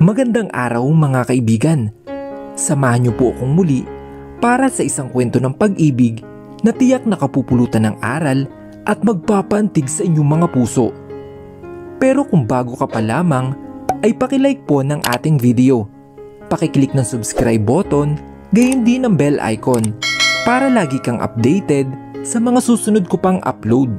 Magandang araw mga kaibigan. Samahan niyo po akong muli para sa isang kwento ng pag-ibig na tiyak nakapupulutan ng aral at magpapaantig sa inyong mga puso. Pero kung bago ka pa lamang, ay pakilike po ng ating video. Pakiclick ng subscribe button, gayon din ang bell icon para lagi kang updated sa mga susunod ko pang upload.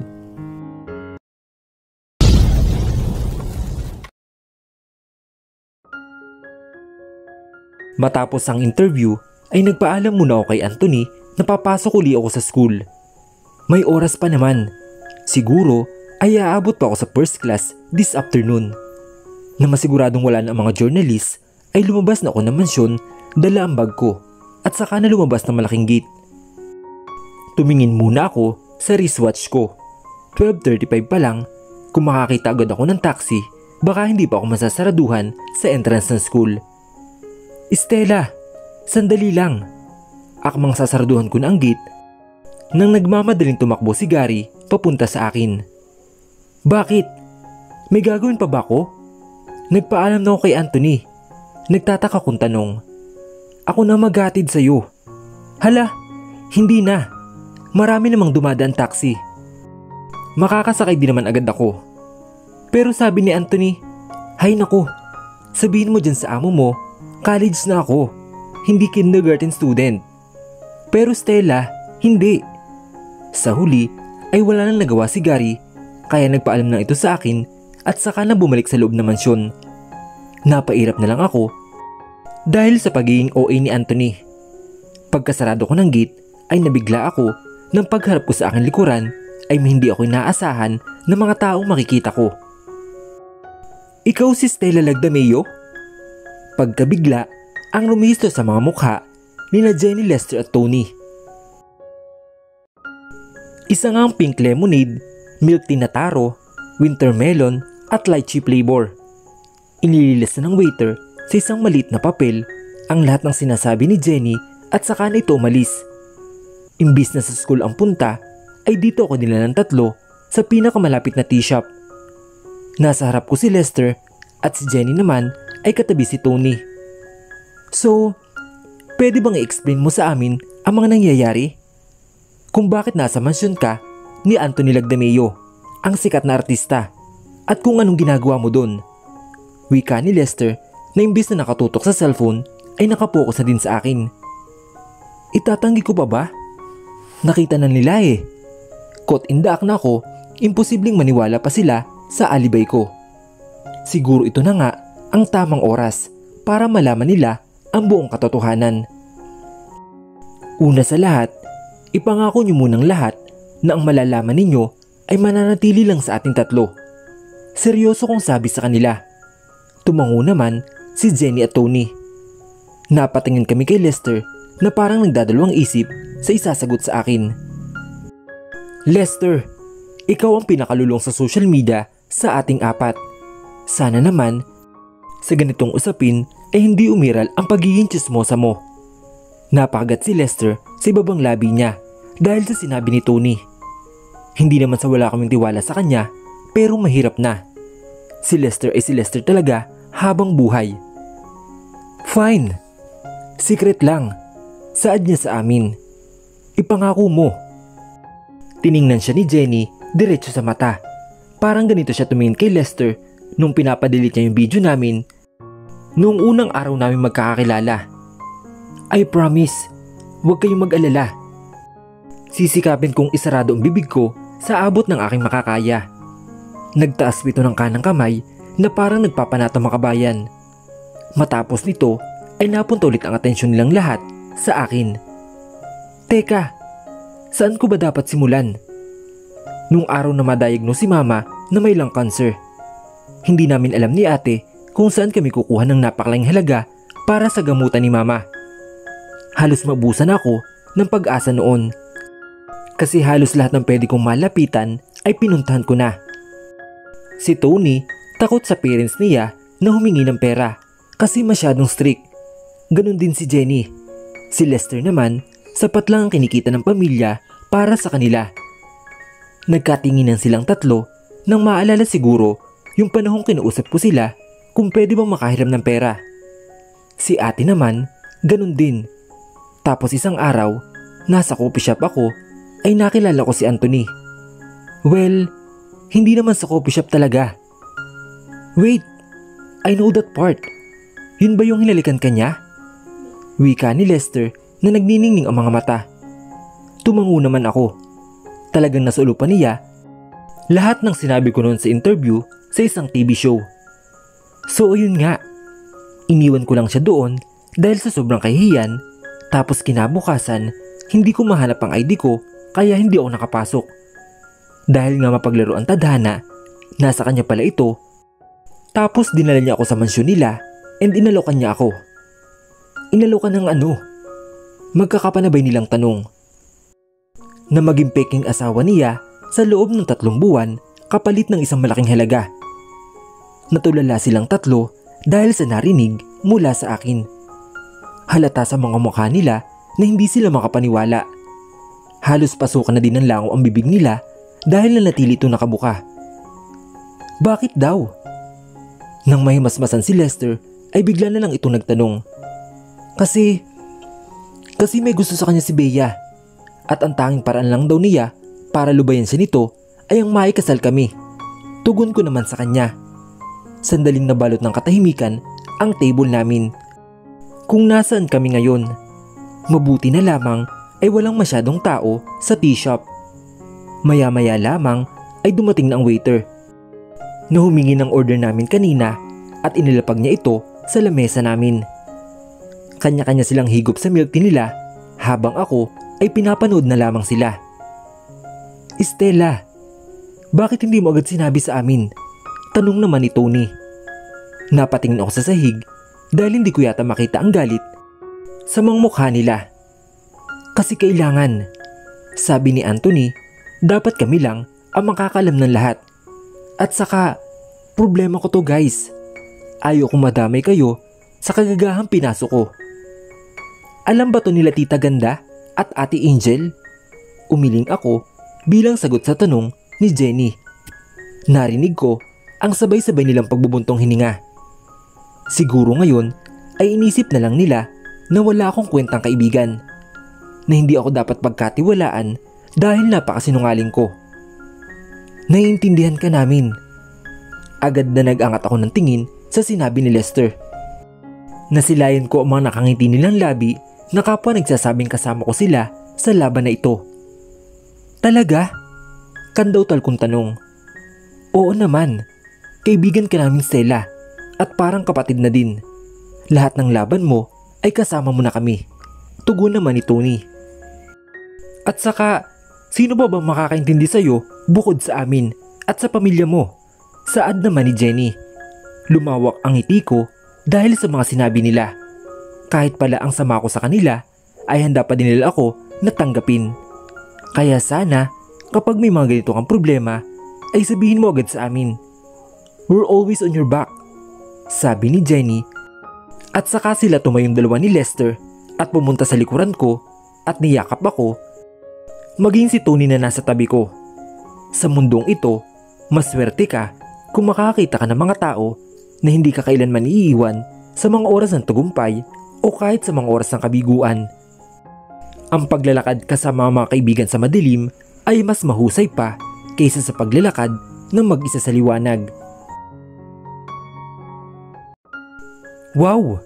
Matapos ang interview ay nagpaalam muna ako kay Anthony na papasok uli ako sa school. May oras pa naman. Siguro ay aabot pa ako sa first class this afternoon. Na masiguradong wala na ang mga journalist ay lumabas na ako ng mansyon, dala ang bag ko at saka na lumabas ng malaking gate. Tumingin muna ako sa wristwatch ko. 12:35 pa lang. Kung makakita agad ako ng taxi, baka hindi pa ako masasaraduhan sa entrance ng school. Stella, sandali lang. Akmang sasaraduhan ko na ang gate nang nagmamadaling tumakbo si Gary papunta sa akin. Bakit? May gagawin pa ba ako? Nagpaalam na ako kay Anthony. Nagtataka kong tanong. Ako na maghatid sa'yo. Hala, hindi na. Marami namang dumadaan taxi. Makakasakay din naman agad ako. Pero sabi ni Anthony, hay naku, sabihin mo dyan sa amo mo, college na ako, hindi kindergarten student. Pero Stella, hindi. Sa huli ay wala nang nagawa si Gary, kaya nagpaalam na ito sa akin at saka na bumalik sa loob ng mansyon. Napairap na lang ako dahil sa pagiging OA ni Anthony. Pagkasarado ko ng gate ay nabigla ako nang pagharap ko sa aking likuran ay hindi ako inaasahan ng mga taong makikita ko. Ikaw si Stella Lagdameo? Pagkabigla ang lumisto sa mga mukha ni na Jenny, Lester at Tony. Isa nga ang pink lemonade, milk tea na taro, winter melon at lychee flavor. Inililis na ng waiter sa isang maliit na papel ang lahat ng sinasabi ni Jenny at saka na ito umalis. Imbis na sa school ang punta ay dito ako nila ng tatlo sa pinakamalapit na tea shop. Nasa harap ko si Lester at si Jenny naman ay katabi si Tony. So, pwede bang i-explain mo sa amin ang mga nangyayari? Kung bakit nasa mansyon ka ni Anthony Lagdameo, ang sikat na artista, at kung anong ginagawa mo doon? Wika ni Lester na imbis na nakatutok sa cellphone ay nakapokus na din sa akin. Itatanggi ko pa ba? Nakita na nila eh. Caught in the act na ako, imposibleng maniwala pa sila sa alibay ko. Siguro ito na nga ang tamang oras para malaman nila ang buong katotohanan. Una sa lahat, ipangako niyo munang lahat na ang malalaman ninyo ay mananatili lang sa ating tatlo. Seryoso kong sabi sa kanila. Tumango naman si Jenny at Tony. Napatingin kami kay Lester na parang nagdadalawang isip sa isasagot sa akin. Lester, ikaw ang pinakalulong sa social media sa ating apat. Sana naman sa ganitong usapin ay hindi umiral ang pagiging tsismosa mo. Napakagat si Lester sa ibabang labi niya dahil sa sinabi ni Tony. Hindi naman sa wala kaming tiwala sa kanya, pero mahirap na. Si Lester ay si Lester talaga habang buhay. Fine. Secret lang. Saad niya sa amin. Ipangako mo. Tiningnan siya ni Jenny diretso sa mata. Parang ganito siya tumingin kay Lester nung pinapadilit niya yung video namin noong unang araw namin magkakakilala. I promise, huwag kayong mag-alala. Sisikapin kong isarado ang bibig ko sa abot ng aking makakaya. Nagtaas ito ng kanang kamay na parang nagpapanatang makabayan. Matapos nito ay napunta ulit ang atensyon nilang lahat sa akin. Teka, saan ko ba dapat simulan? Nung araw na ma-diagnose si mama na may lung cancer. Hindi namin alam ni ate kung saan kami kukuha ng napakalaking halaga para sa gamutan ni mama. Halos mabusan ako ng pag-asa noon. Kasi halos lahat ng pwede kong malapitan ay pinuntahan ko na. Si Tony takot sa parents niya na humingi ng pera kasi masyadong strict. Ganon din si Jenny. Si Lester naman, sapat lang ang kinikita ng pamilya para sa kanila. Nagkatinginan silang tatlo nang maalala siguro yung panahong kinausap ko sila kung pwede bang makahiram ng pera. Si ate naman, ganun din. Tapos isang araw, nasa coffee shop ako, ay nakilala ko si Anthony. Well, hindi naman sa coffee shop talaga. Wait, I know that part. Yun ba yung hinalikan ka niya? Wika ni Lester na nagniningning ang mga mata. Tumango naman ako. Talagang nasulupan niya lahat ng sinabi ko noon sa interview sa isang TV show. So ayun nga, iniwan ko lang siya doon dahil sa sobrang kahihiyan, tapos kinabukasan hindi ko mahanap ang ID ko kaya hindi ako nakapasok. Dahil nga mapaglaro ang tadhana, nasa kanya pala ito. Tapos dinala niya ako sa mansyon nila and inalokan niya ako. Inalokan ng ano? Magkakapanabay nilang tanong. Na maging peking asawa niya sa loob ng 3 buwan kapalit ng isang malaking halaga. Natulala silang tatlo dahil sa narinig mula sa akin. Halata sa mga mukha nila na hindi sila makapaniwala. Halos pasukan na din ng langaw ang bibig nila dahil nanatili ito nakabuka. Bakit daw? Nang mahimasmasan si Lester ay bigla na lang itong nagtanong. Kasi may gusto sa kanya si Bea at ang tanging paraan lang daw niya para lubayan siya nito ay ang maikasal kami. Tugon ko naman sa kanya. Sandaling nabalot ng katahimikan ang table namin. Kung nasaan kami ngayon, mabuti na lamang ay walang masyadong tao sa tea shop. Maya-maya lamang ay dumating na ang waiter na humingi ng order namin kanina at inilapag niya ito sa lamesa namin. Kanya-kanya silang higop sa milk tea nila habang ako ay pinapanood na lamang sila. Estela, bakit hindi mo agad sinabi sa amin? Tanong naman ni Tony. Napatingin ako sa sahig dahil hindi ko yata makita ang galit sa mga mukha nila. Kasi kailangan, sabi ni Anthony, dapat kami lang ang makakalam ng lahat. At saka, problema ko to guys. Ayaw kong madamay kayo sa kagagahang pinasok ko. Alam ba to nila Tita Ganda at Ate Angel? Umiling ako bilang sagot sa tanong ni Jenny. Narinig ko ang sabay-sabay nilang pagbubuntong hininga. Siguro ngayon ay inisip na lang nila na wala akong kwentang kaibigan, na hindi ako dapat pagkatiwalaan dahil napakasinungaling ko. Naiintindihan ka namin. Agad na nag-angat ako ng tingin sa sinabi ni Lester. Nasilayan ko ang mga nakangiti nilang labi na kapwa nagsasabing kasama ko sila sa laban na ito. Talaga? Kandautal kong tanong. Oo naman, kaibigan ka namin Stella at parang kapatid na din. Lahat ng laban mo ay kasama mo na kami. Tugon naman ni Tony. At saka, sino ba bang makakaintindi sa'yo bukod sa amin at sa pamilya mo? Saad naman ni Jenny. Lumawak ang ngiti ko dahil sa mga sinabi nila. Kahit pala ang sama ko sa kanila, ay handa pa din nila ako na tanggapin. Kaya sana, kapag may mga ganito kang problema, ay sabihin mo agad sa amin. We're always on your back, sabi ni Jenny. At saka sila tumayong dalawa ni Lester at pumunta sa likuran ko at niyakap ako. Maging si Tony na nasa tabi ko. Sa mundong ito, maswerte ka kung makakita ka ng mga tao na hindi ka kailanman iiwan sa mga oras ng tagumpay o kahit sa mga oras ng kabiguan. Ang paglalakad kasama mga kaibigan sa madilim ay mas mahusay pa kaysa sa paglalakad ng mag-isa sa liwanag. Wow!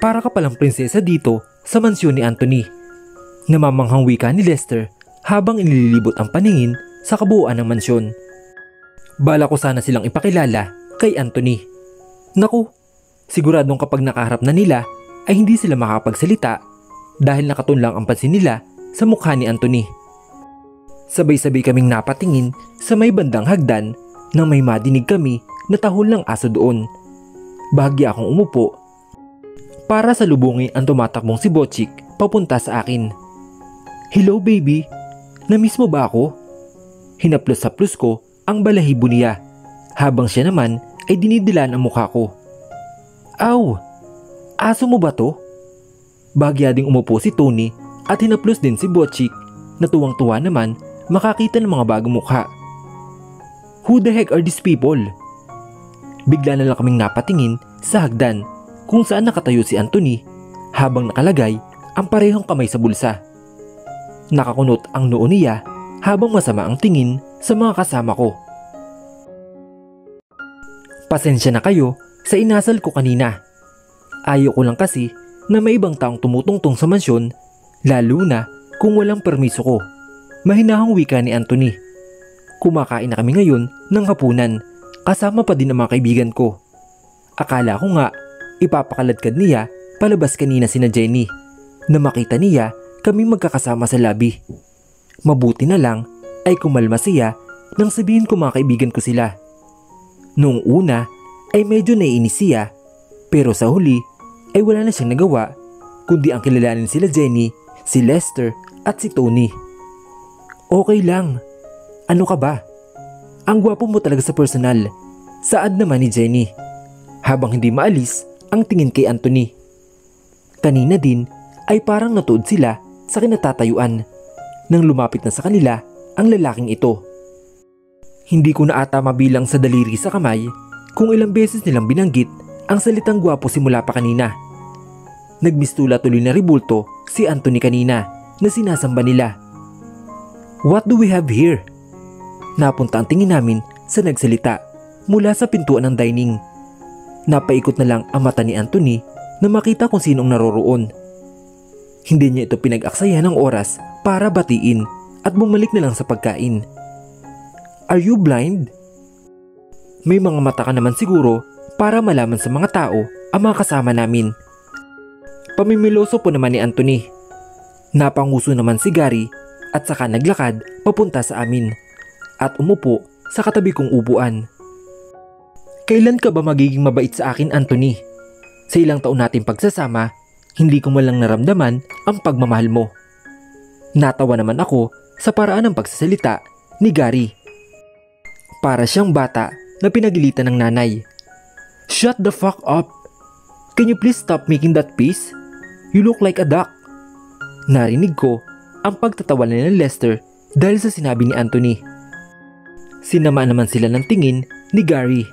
Para ka palang prinsesa dito sa mansyon ni Anthony. Namamanghang wika ni Lester habang inililibot ang paningin sa kabuuan ng mansyon. Bala ko sana silang ipakilala kay Anthony. Naku, siguradong kapag nakaharap na nila ay hindi sila makapagsalita dahil nakatunlang ang pansin nila sa mukha ni Anthony. Sabay-sabay kaming napatingin sa may bandang hagdan nang may madinig kami na tahol ng aso doon. Bahagya akong umupo para salubungin ang tumatakbong si Botchik papunta sa akin. Hello baby, namiss mo ba ako? Hinaplos-haplos ko ang balahibo niya habang siya naman ay dinidilaan ang mukha ko. Aw! Aso mo ba to? Bahagya ding umupo si Tony at hinaplos din si Botchik na tuwang-tuwa naman makakita ng mga bagong mukha. Who the heck are these people? Bigla na lang kaming napatingin sa hagdan kung saan nakatayo si Anthony habang nakalagay ang parehong kamay sa bulsa. Nakakunot ang noo niya habang masama ang tingin sa mga kasama ko. Pasensya na kayo sa inasal ko kanina. Ayaw ko lang kasi na may ibang taong tumutungtong sa mansyon, lalo na kung walang permiso ko. Mahinahong wika ni Anthony. Kumakain na kami ngayon ng hapunan, kasama pa din ang mga kaibigan ko. Akala ko nga ipapakaladkad niya palabas kanina sina Jenny na makita niya kami magkakasama sa lobby. Mabuti na lang ay kumalma siya nang sabihin ko mga kaibigan ko sila. Noong una ay medyo naiinis siya, pero sa huli ay wala na siyang nagawa kundi ang kilalanin sila Jenny, si Lester at si Tony. Okay lang. Ano ka ba? Ang gwapo mo talaga sa personal, saad naman ni Jenny, habang hindi maalis ang tingin kay Anthony. Kanina din ay parang natuod sila sa kinatatayuan nang lumapit na sa kanila ang lalaking ito. Hindi ko na ata mabilang sa daliri sa kamay kung ilang beses nilang binanggit ang salitang gwapo simula pa kanina. Nagmistula tuloy na ribulto si Anthony kanina na sinasamba nila. What do we have here? Napunta ang tingin namin sa nagsalita mula sa pintuan ng dining. Napaikot na lang ang mata ni Anthony na makita kung sinong naroroon. Hindi niya ito pinag-aksaya ng oras para batiin at bumalik na lang sa pagkain. Are you blind? May mga mata ka naman siguro para malaman sa mga tao ang mga kasama namin. Pamimiloso po naman ni Anthony. Napanguso naman si Gary at saka naglakad papunta sa amin at umupo sa katabi kong upuan. Kailan ka ba magiging mabait sa akin, Anthony? Sa ilang taon nating pagsasama, hindi ko malang naramdaman ang pagmamahal mo. Natawa naman ako sa paraan ng pagsasalita ni Gary. Para siyang bata na pinagilitan ng nanay. Shut the fuck up! Can you please stop making that face? You look like a duck. Narinig ko ang pagtatawanan ni Lester dahil sa sinabi ni Anthony. Sinama naman sila ng tingin ni Gary.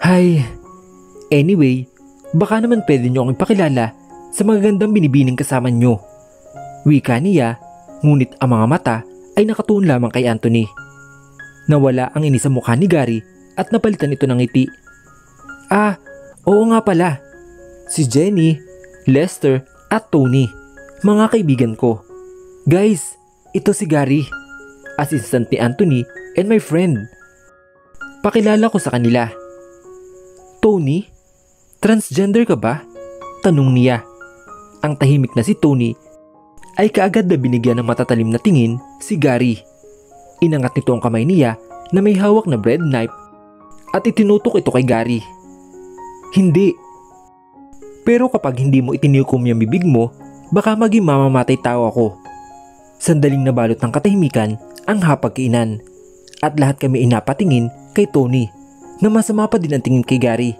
Hay, anyway, baka naman pwede nyo akong ipakilala sa magagandang binibining kasama nyo. Wika niya, ngunit ang mga mata ay nakatuon lamang kay Anthony. Nawala ang inis sa mukha ni Gary at napalitan ito ng ngiti. Ah, oo nga pala. Si Jenny, Lester at Tony, mga kaibigan ko. Guys, ito si Gary, assistant ni Anthony and my friend. Pakilala ko sa kanila. Tony, transgender ka ba? Tanong niya. Ang tahimik na si Tony ay kaagad na binigyan ng matatalim na tingin si Gary. Inangat nito ang kamay niya na may hawak na bread knife at itinutok ito kay Gary. Hindi. Pero kapag hindi mo itinikom yung bibig mo, baka maging mamamatay tao ako. Sandaling nabalot ng katahimikan ang hapagkainan at lahat kami inapatingin kay Tony na masama pa din ang tingin kay Gary.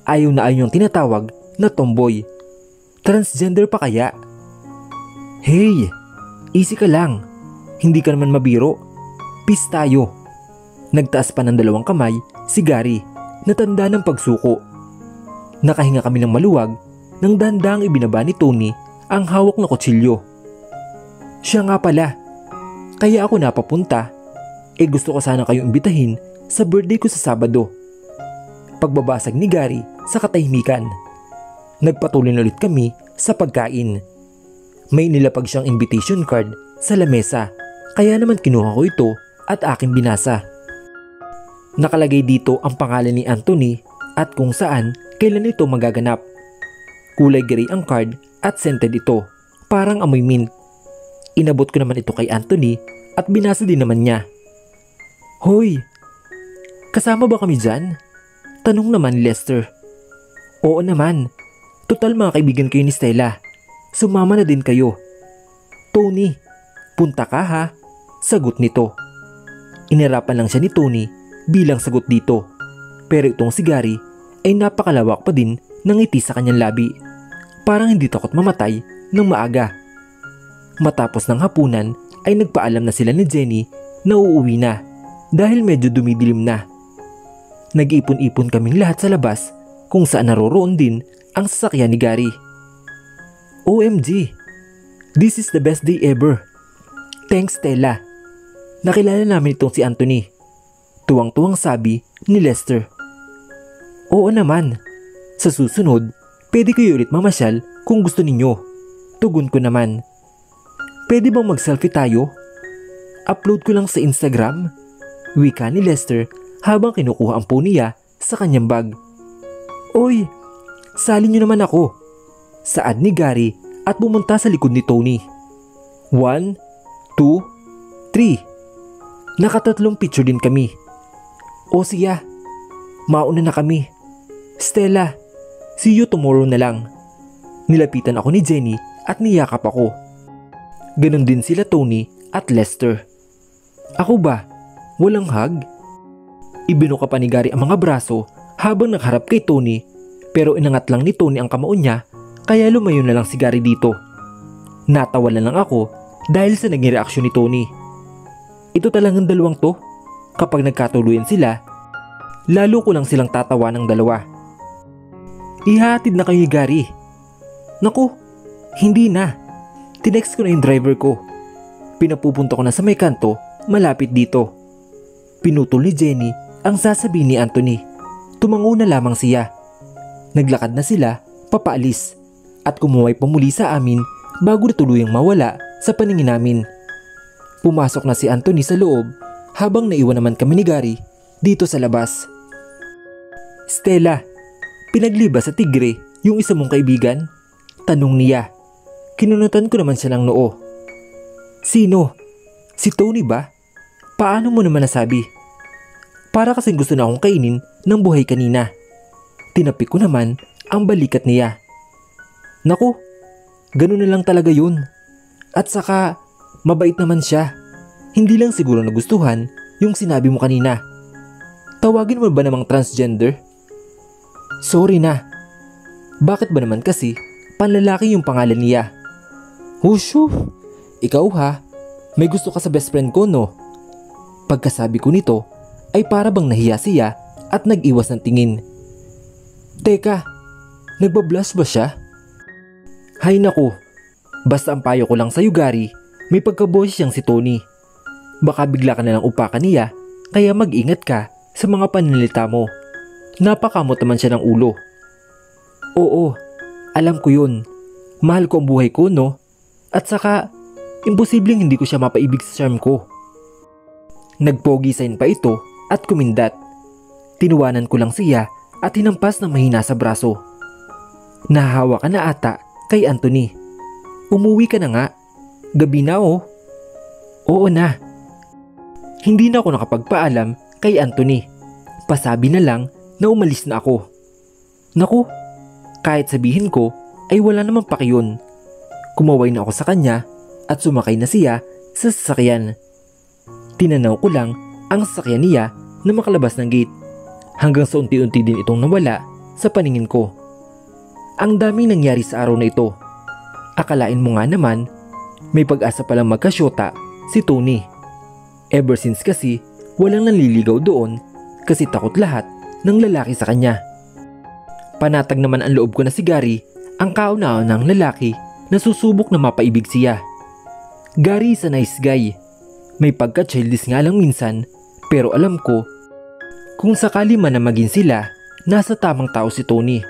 Ayaw na ayaw yung tinatawag na tomboy. Transgender pa kaya? Hey, easy ka lang. Hindi ka naman mabiro. Peace tayo. Nagtaas pa ng dalawang kamay si Gary na tanda ng pagsuko. Nakahinga kami ng maluwag nang dahan-dahang ibinaba ni Tony ang hawak na kutsilyo. Siya nga pala. Kaya ako napapunta. Gusto ko sana kayong imbitahin sa birthday ko sa Sabado. Pagbabasag ni Gary sa katahimikan. Nagpatuloy na ulit kami sa pagkain. May nilapag siyang invitation card sa lamesa, kaya naman kinuha ko ito at aking binasa. Nakalagay dito ang pangalan ni Anthony at kung saan kailan ito magaganap. Kulay gray ang card at scented ito, parang amoy mint. Inabot ko naman ito kay Anthony at binasa din naman niya. Hoy, kasama ba kami dyan? Tanong naman ni Lester. Oo naman, total mga kaibigan kayo ni Stella. Sumama na din kayo. Tony, punta ka ha? Sagot nito. Inirapan lang siya ni Tony bilang sagot dito. Pero itong si Gary ay napakalawak pa din ng ngiti sa kanyang labi. Parang hindi takot mamatay ng maaga. Matapos ng hapunan ay nagpaalam na sila ni Jenny na uuwi na dahil medyo dumidilim na. Nag-ipon-ipon kaming lahat sa labas kung saan naroroon din ang sasakyan ni Gary. OMG! This is the best day ever. Thanks, Stella. Nakilala namin itong si Anthony. Tuwang-tuwang sabi ni Lester. Oo naman. Sa susunod, pwede kayo ulit mamasyal kung gusto ninyo. Tugon ko naman. Pwede bang mag-selfie tayo? Upload ko lang sa Instagram. Wika ni Lester habang kinukuha ang phone niya sa kanyang bag. Oy, sali nyo naman ako. Saad ni Gary at pumunta sa likod ni Tony. 1, 2, 3. Nakatatlong picture din kami. O siya, mauna na kami. Stella, see you tomorrow na lang. Nilapitan ako ni Jenny at niyakap ako. Ganon din sila Tony at Lester. Ako ba? Walang hug? Ibinuka pa ni Gary ang mga braso habang nagharap kay Tony, pero inangat lang ni Tony ang kamao niya kaya lumayo na lang si Gary dito. Natawa na lang ako dahil sa naging reaksyon ni Tony. Ito talagang dalawang to, kapag nagkatuluyan sila, lalo ko lang silang tatawa ng dalawa. Ihatid na kayo ni Gary. Naku, hindi na. Tinext ko na yung driver ko. Pinapupunta ko na sa may kanto, malapit dito. Pinutol ni Jenny ang sasabihin ni Anthony. Tumango na lamang siya. Naglakad na sila, papaalis, at kumuway pa muli sa amin bago na tuluyang mawala sa paningin namin. Pumasok na si Anthony sa loob habang naiwan naman kami ni Gary dito sa labas. Stella, pinagliba sa tigre yung isa mong kaibigan? Tanong niya. Kinunutan ko naman siya ng noo. Sino? Si Tony ba? Paano mo naman nasabi? Para kasing gusto na akong kainin ng buhay kanina. Tinapi ko naman ang balikat niya. Naku, ganun na lang talaga yun. At saka, mabait naman siya. Hindi lang siguro nagustuhan yung sinabi mo kanina. Tawagin mo ba namang transgender? Sorry na. Bakit ba naman kasi panlalaki yung pangalan niya? Hushu, ikaw ha, may gusto ka sa best friend ko no? Pagkasabi ko nito ay para bang nahiya siya at nag-iwas ng tingin. Teka, nagbablush ba siya? Hay naku, basta ang payo ko lang sa'yo Gary, may pagkaboys siyang si Tony. Baka bigla ka nalang upakan niya, kaya mag-ingat ka sa mga pananalita mo. Napakamot naman siya ng ulo. Oo, alam ko yun. Mahal ko ang buhay ko no? At saka, imposibleng hindi ko siya mapaibig sa charm ko. Nagpogi sign pa ito at kumindat. Tinuwanan ko lang siya at hinampas ng mahina sa braso. Nahahawa ka na ata kay Anthony. Umuwi ka na nga. Gabi na oh. Oo na. Hindi na ako nakapagpaalam kay Anthony. Pasabi na lang na umalis na ako. Naku, kahit sabihin ko ay wala namang pakiyon. Kumaway na ako sa kanya at sumakay na siya sa sasakyan. Tinanaw ko lang ang sasakyan niya na makalabas ng gate hanggang sa unti-unti din itong nawala sa paningin ko. Ang daming nangyari sa araw na ito. Akalain mo nga naman, may pag-asa palang magkasyota si Tony. Ever since kasi walang nanliligaw doon kasi takot lahat ng lalaki sa kanya. Panatag naman ang loob ko na si Gary, ang kauna-una ng lalaki na susubok na mapaibig siya. Gary is a nice guy. May pagka-childish nga lang minsan, pero alam ko, kung sakali man na maging sila, nasa tamang tao si Tony.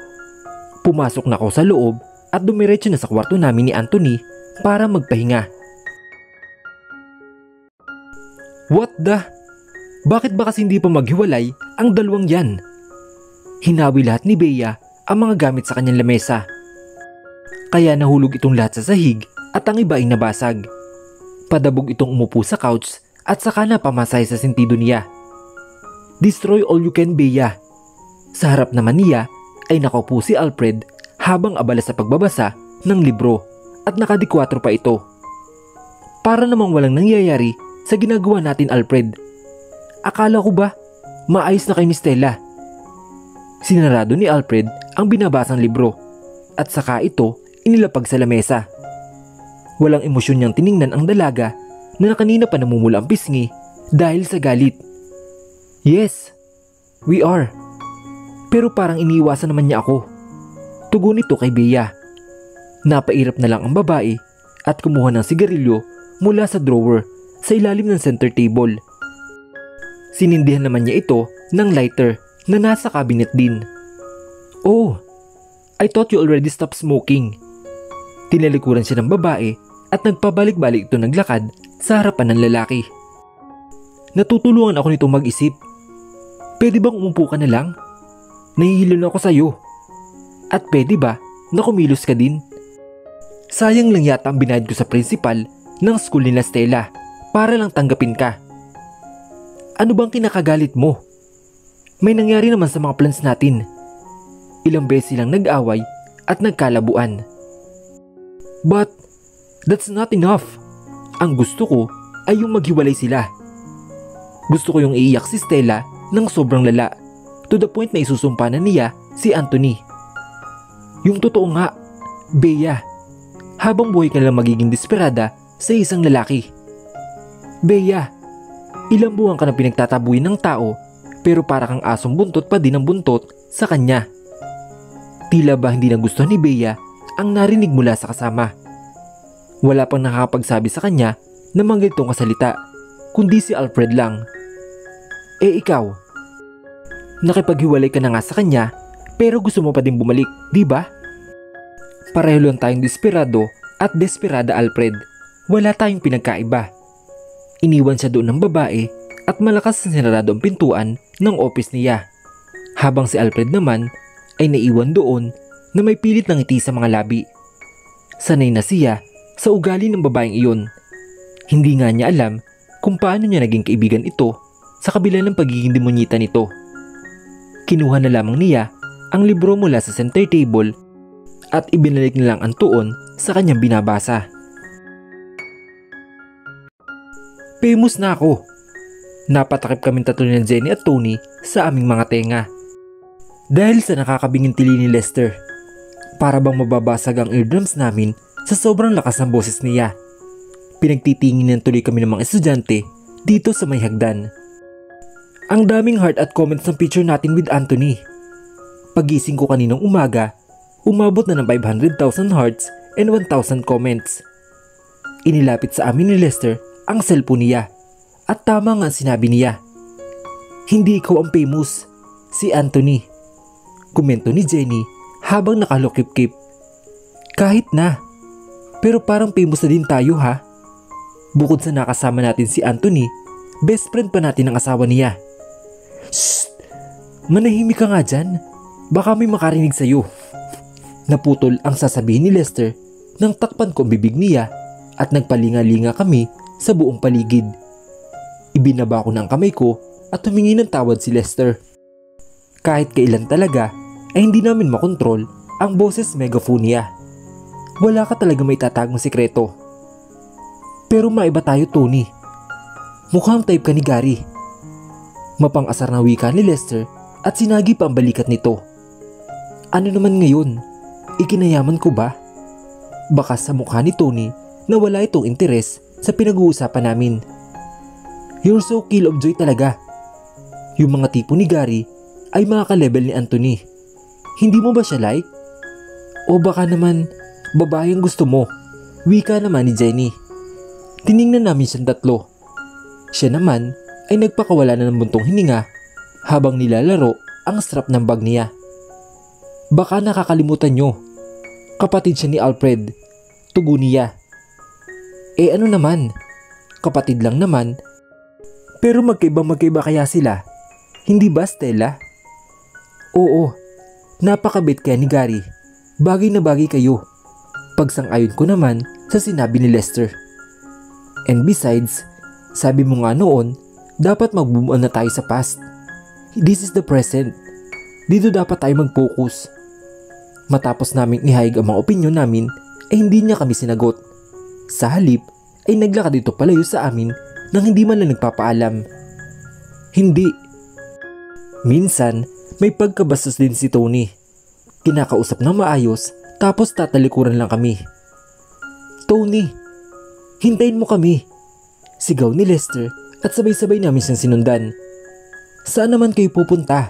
Pumasok na ako sa loob at dumiretso na sa kwarto namin ni Anthony para magpahinga. What the? Bakit ba kasi hindi pa maghiwalay ang dalawang yan? Hinawi lahat ni Bea ang mga gamit sa kanyang lamesa. Kaya nahulog itong lahat sa sahig at ang iba ay nabasag. Padabog itong umupo sa couch at saka na pamasay sa sentido niya. Destroy all you can, Bea. Sa harap naman niya ay nakaupo si Alfred habang abala sa pagbabasa ng libro at nakadikwatro pa ito. Para namang walang nangyayari sa ginagawa natin, Alfred. Akala ko ba maayos na kay Miss Stella? Sinarado ni Alfred ang binabasang libro at saka ito inilapag sa lamesa. Walang emosyon niyang tiningnan ang dalaga na kanina pa namumula ang pisngi dahil sa galit. Yes, We are. Pero parang iniiwasan naman niya ako. Tugon nito kay Bea. Napairap na lang ang babae at kumuha ng sigarilyo mula sa drawer sa ilalim ng center table. Sinindihan naman niya ito ng lighter na nasa cabinet din. Oh, I thought you already stopped smoking. Tinalikuran siya ng babae at nagpabalik-balik ito naglakad sa harapan ng lalaki. Natutulungan ako nito mag-isip. Pwede bang umupo ka na lang? Nahihilo na ako sa'yo. At pwede ba na kumilos ka din? Sayang lang yata ang binayad ko sa principal ng school nila Stella para lang tanggapin ka. Ano bang kinakagalit mo? May nangyari naman sa mga plans natin. Ilang beses silang nag-away at nagkalabuan. But that's not enough. Ang gusto ko ay yung maghiwalay sila. Gusto ko yung iiyak si Stella ng sobrang lala to the point na isusumpa na niya si Anthony. Yung totoo nga, Bea, habang buhay ka lang magiging desperada sa isang lalaki. Bea, ilang buwan ka na pinagtatabuin ng tao pero para kang asong buntot pa din ang buntot sa kanya. Tila ba hindi na gusto ni Bea ang narinig mula sa kasama. Wala pang nakakapagsabi sa kanya na mga ganitong kasalita, kundi si Alfred lang. Eh ikaw, nakipaghiwalay ka na nga sa kanya pero gusto mo pa din bumalik, di ba? Pareho lang tayong desperado at desperada, Alfred. Wala tayong pinagkaiba. Iniwan siya doon ng babae at malakas na sinarado ang pintuan ng office niya. Habang si Alfred naman ay naiwan doon na may pilit ng ngiti sa mga labi. Sanay na siya sa ugali ng babaeng iyon. Hindi nga niya alam kung paano niya naging kaibigan ito sa kabila ng pagiging demonyita nito. Kinuha na lamang niya ang libro mula sa center table at ibinalik na lang ang tuon sa kanyang binabasa. Famous na ako. Napatakip kaming tatlo ni Jenny at Tony sa aming mga tenga. Dahil sa nakakabingin tili ni Lester. Para bang mababasag ang eardrums namin sa sobrang lakas ng boses niya. Pinagtitingin tuloy kami ng mga estudyante dito sa may hagdan. Ang daming heart at comments ng picture natin with Anthony. Pagising ko kaninang umaga, umabot na ng 500,000 hearts and 1,000 comments. Inilapit sa amin ni Lester ang cellphone niya at tama nga sinabi niya. Hindi ikaw ang famous, si Anthony. Komento ni Jenny habang nakalukip-kip. Kahit na, pero parang famous na din tayo ha. Bukod sa nakasama natin si Anthony, best friend pa natin ang asawa niya. Shh! Manahimik ka nga dyan. Baka may makarinig sa'yo. Naputol ang sasabihin ni Lester nang takpan ko ang bibig niya at nagpalinga-linga kami sa buong paligid. Ibinaba ko ng kamay ko at humingi ng tawad si Lester. Kahit kailan talaga ay hindi namin makontrol ang boses megaphone niya. Wala ka talaga may tatagong sikreto. Pero maiba tayo, Tony. Mukhang type ka ni Gary. Mapang-asar na wika ni Lester at sinagi pa ang balikat nito. Ano naman ngayon? Ikinayaman ko ba? Baka sa mukha ni Tony na wala itong interes sa pinag-uusapan namin. You're so kill of joy talaga. Yung mga tipo ni Gary ay mga ka-level ni Anthony. Hindi mo ba siya like? O baka naman babae ang gusto mo? Wika naman ni Jenny. Tiningnan namin siyang tatlo. Siya naman ay nagpakawala na ng buntong hininga habang nilalaro ang strap ng bag niya. Baka nakakalimutan nyo. Kapatid siya ni Alfred. Tugon niya. Eh ano naman? Kapatid lang naman. Pero magkaiba kaya sila? Hindi ba, Stella? Oo. Napakabait kaya ni Gary. Bagay na bagay kayo. Pagsang-ayon ko naman sa sinabi ni Lester. And besides, sabi mo nga noon, dapat mag-move on na tayo sa past. This is the present. Dito dapat tayo mag-focus. Matapos naming ihayag ang mga opinyon namin, ay hindi niya kami sinagot. Sa halip, ay naglakad ito palayo sa amin nang hindi man lang nagpapaalam. Hindi. Minsan, may pagkabastos din si Tony. Kinakausap ng maayos, tapos tatalikuran lang kami. Tony, hintayin mo kami. Sigaw ni Lester at sabay-sabay namin siyang sinundan. Saan naman kayo pupunta?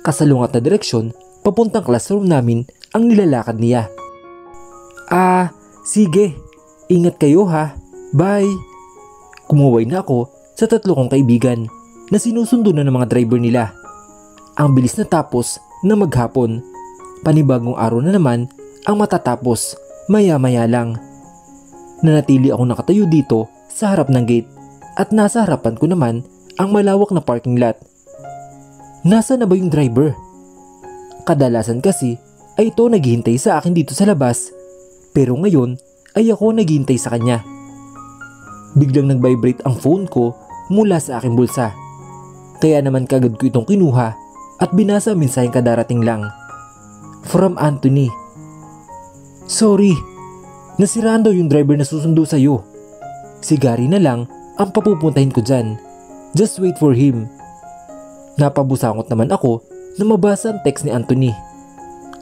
Kasalungat na direksyon, papuntang classroom namin ang nilalakad niya. Sige. Ingat kayo ha. Bye. Kumuway na ako sa tatlo kong kaibigan na sinusundo na ng mga driver nila. Ang bilis na tapos na maghapon. Panibagong araw na naman ang matatapos maya-maya lang. Nanatili ako nakatayo dito sa harap ng gate at nasa harapan ko naman ang malawak na parking lot. Nasaan na ba yung driver? Kadalasan kasi ay ito naghihintay sa akin dito sa labas, pero ngayon ay ako naghihintay sa kanya. Biglang nag-vibrate ang phone ko mula sa aking bulsa. Kaya naman kagad ko itong kinuha at binasa ang mensaheng kadarating lang. From Anthony. Sorry, nasiraan daw yung driver na susundo sa'yo. Si Gary na lang ang papupuntahin ko dyan. Just wait for him. Napabusangot naman ako na mabasa ang text ni Anthony.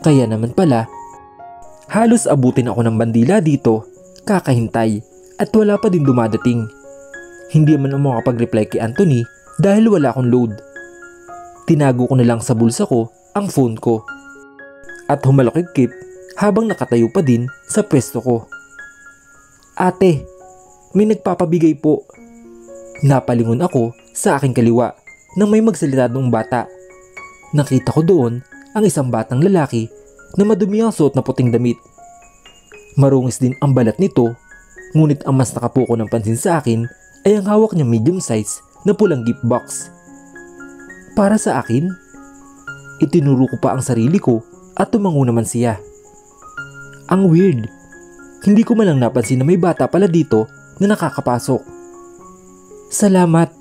Kaya naman pala, halos abutin ako ng bandila dito, kakahintay at wala pa din dumadating. Hindi man ako makapag-reply kay Anthony dahil wala akong load. Tinago ko na lang sa bulsa ko ang phone ko at humalakip-kip habang nakatayo pa din sa pwesto ko. Ate, may nagpapabigay po. Napalingon ako sa aking kaliwa nang may magsalita ng bata. Nakita ko doon ang isang batang lalaki na madumi ang suot na puting damit. Marungis din ang balat nito, ngunit ang mas nakapuko ng pansin sa akin ay ang hawak niya medium size na pulang gift box. Para sa akin? Itinuro ko pa ang sarili ko at tumango naman siya. Ang weird. Hindi ko man lang napansin na may bata pala dito na nakakapasok. Salamat.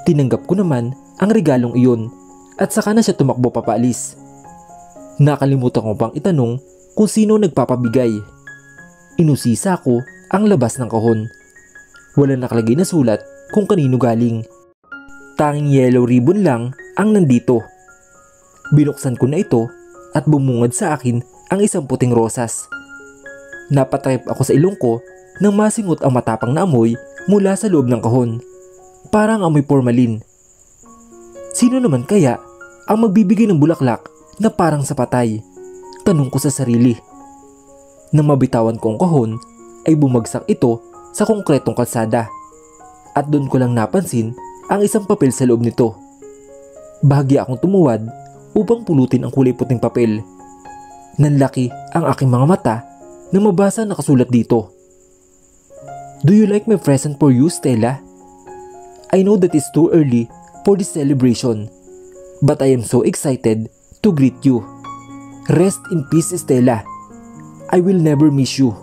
Tinanggap ko naman ang regalong iyon at saka na siya tumakbo papaalis. Nakalimutan ko pang itanong kung sino nagpapabigay. Inusisa ko ang labas ng kahon. Wala nakalagay na sulat kung kanino galing. Tanging yellow ribbon lang ang nandito. Binuksan ko na ito at bumungad sa akin ang isang puting rosas. Napatrip ako sa ilong ko nang masingot ang matapang na amoy mula sa loob ng kahon. Parang amoy formalin. Sino naman kaya ang magbibigay ng bulaklak na parang sa patay? Tanong ko sa sarili. Nang mabitawan ko ang kahon ay bumagsak ito sa konkretong kalsada at doon ko lang napansin ang isang papel sa loob nito. Bahagya akong tumuwad upang pulutin ang kulay puting papel. Nanlaki ang aking mga mata na mabasa nakasulat dito. Do you like my present for you, Stella? I know that it's too early for this celebration, but I am so excited to greet you. Rest in peace, Stella. I will never miss you.